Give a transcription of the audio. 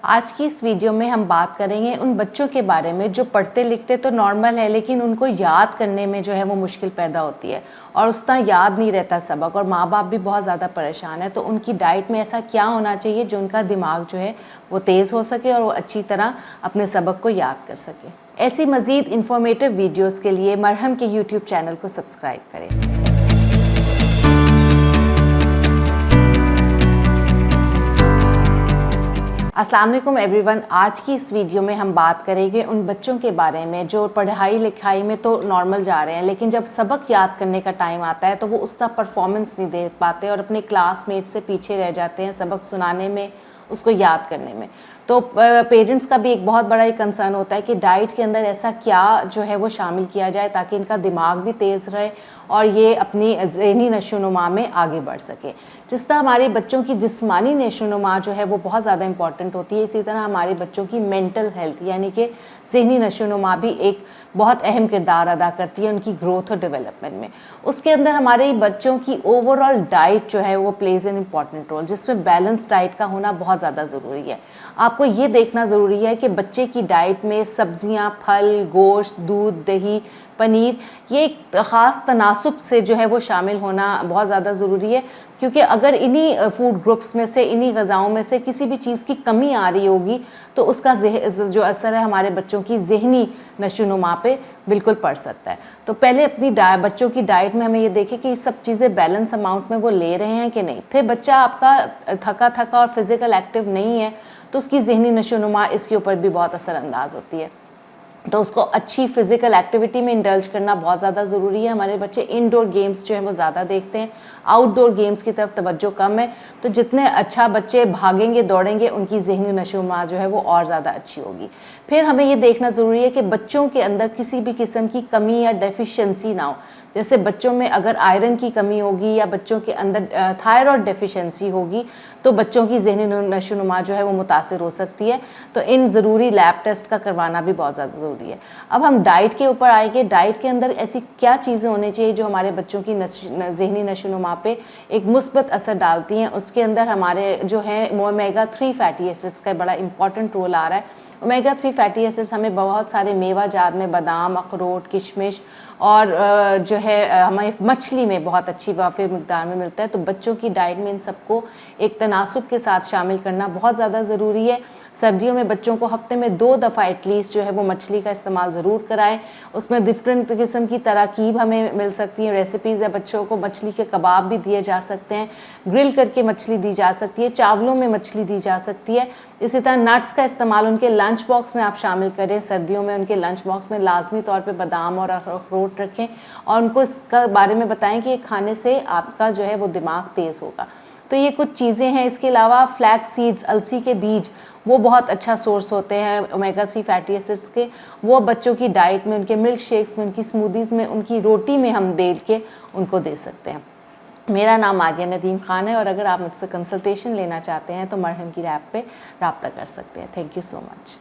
आज की इस वीडियो में हम बात करेंगे उन बच्चों के बारे में जो पढ़ते लिखते तो नॉर्मल है, लेकिन उनको याद करने में जो है वो मुश्किल पैदा होती है और उतना याद नहीं रहता सबक, और माँ बाप भी बहुत ज़्यादा परेशान है। तो उनकी डाइट में ऐसा क्या होना चाहिए जो उनका दिमाग जो है वो तेज़ हो सके और वो अच्छी तरह अपने सबक को याद कर सके। ऐसी मज़ीद इंफॉर्मेटिव वीडियोज़ के लिए मरहम के यूट्यूब चैनल को सब्सक्राइब करें। अस्सलाम वालेकुम एवरीवन। आज की इस वीडियो में हम बात करेंगे उन बच्चों के बारे में जो पढ़ाई लिखाई में तो नॉर्मल जा रहे हैं, लेकिन जब सबक याद करने का टाइम आता है तो वो उसका परफॉर्मेंस नहीं दे पाते और अपने क्लासमेट से पीछे रह जाते हैं सबक सुनाने में, उसको याद करने में। तो पेरेंट्स का भी एक बहुत बड़ा ही कंसर्न होता है कि डाइट के अंदर ऐसा क्या जो है वो शामिल किया जाए ताकि इनका दिमाग भी तेज़ रहे और ये अपनी ज़हनी नशोनुमा में आगे बढ़ सके। जिस तरह हमारे बच्चों की जिस्मानी नशोनुमा जो है वो बहुत ज़्यादा इंपॉर्टेंट होती है, इसी तरह हमारे बच्चों की मेंटल हेल्थ यानी कि ज़हनी नशोनुमा भी एक बहुत अहम किरदार अदा करती है उनकी ग्रोथ और डेवलपमेंट में। उसके अंदर हमारे बच्चों की ओवरऑल डाइट जो है वो प्लेज एन इम्पॉर्टेंट रोल, जिसमें बैलेंस डाइट का होना बहुत ज़्यादा ज़रूरी है। आपको ये देखना ज़रूरी है कि बच्चे की डाइट में सब्जियां, फल, गोश्त, दूध, दही, पनीर ये एक ख़ास तनासुब से जो है वो शामिल होना बहुत ज़्यादा ज़रूरी है, क्योंकि अगर इन्हीं फूड ग्रुप्स में से, इन्हीं ग़िज़ाओं में से किसी भी चीज़ की कमी आ रही होगी तो उसका जो असर है हमारे बच्चों की ज़हनी नशोनुमा पे बिल्कुल पड़ सकता है। तो पहले अपनी बच्चों की डाइट में हमें ये देखें कि सब चीज़ें बैलेंस अमाउंट में वो ले रहे हैं कि नहीं। फिर बच्चा आपका थका थका और फिज़िकल एक्टिव नहीं है तो उसकी ज़हनी नशोनुमा इसके ऊपर भी बहुत असरअंदाज होती है। तो उसको अच्छी फिजिकल एक्टिविटी में इंडल्ज करना बहुत ज़्यादा ज़रूरी है। हमारे बच्चे इंडोर गेम्स जो है वो ज़्यादा देखते हैं, आउटडोर गेम्स की तरफ तवज्जो कम है। तो जितने अच्छा बच्चे भागेंगे दौड़ेंगे उनकी ज़हनी नशोनुमा जो है वो और ज़्यादा अच्छी होगी। फिर हमें ये देखना ज़रूरी है कि बच्चों के अंदर किसी भी किस्म की कमी या डेफिशिएंसी ना हो। जैसे बच्चों में अगर आयरन की कमी होगी या बच्चों के अंदर थायराइड डेफिशिएंसी होगी तो बच्चों की ज़हनी नशोनुमा जो है वो मुतासिर हो सकती है। तो इन ज़रूरी लैब टेस्ट का करवाना भी बहुत ज़्यादा ज़रूरी है। अब हम डाइट के ऊपर आएंगे। डाइट के अंदर ऐसी क्या चीज़ें होनी चाहिए जो हमारे बच्चों की ज़हनी नशोनुमा पे एक मुस्बत असर डालती हैं। उसके अंदर हमारे जो है ओमेगा 3 फैटी एसिड्स का बड़ा इंपॉर्टेंट रोल आ रहा है। ओमेगा 3 फैटी एसिड्स हमें बहुत सारे मेवा जात में बादाम, अखरोट, किशमिश और जो है हमें मछली में बहुत अच्छी वाफिर मिकदार में मिलता है। तो बच्चों की डाइट में इन सबको एक तनासुब के साथ शामिल करना बहुत ज़्यादा ज़रूरी है। सर्दियों में बच्चों को हफ्ते में 2 दफ़ा एटलीस्ट जो है वो मछली का इस्तेमाल ज़रूर कराएं। उसमें डिफरेंट किस्म की तरकीब हमें मिल सकती है, रेसिपीज़ है। बच्चों को मछली के कबाब भी दिए जा सकते हैं, ग्रिल करके मछली दी जा सकती है, चावलों में मछली दी जा सकती है। इसी तरह नट्स का इस्तेमाल उनके लंच बॉक्स में आप शामिल करें। सर्दियों में उनके लंच बॉक्स में लाजमी तौर पे बादाम और अखरोट रखें और उनको इसका बारे में बताएं कि ये खाने से आपका जो है वो दिमाग तेज़ होगा। तो ये कुछ चीज़ें हैं। इसके अलावा फ्लैक्स सीड्स, अलसी के बीज, वो बहुत अच्छा सोर्स होते हैं ओमेगा 3 फैटी एसिड्स के। वो बच्चों की डाइट में, उनके मिल्क शेक्स में, उनकी स्मूदीज़ में, उनकी रोटी में हम बेल के उनको दे सकते हैं। मेरा नाम आर्या नदीम खान है और अगर आप मुझसे कंसल्टेशन लेना चाहते हैं तो मरहम की ऐप पे रब्ता कर सकते हैं। Thank you so much.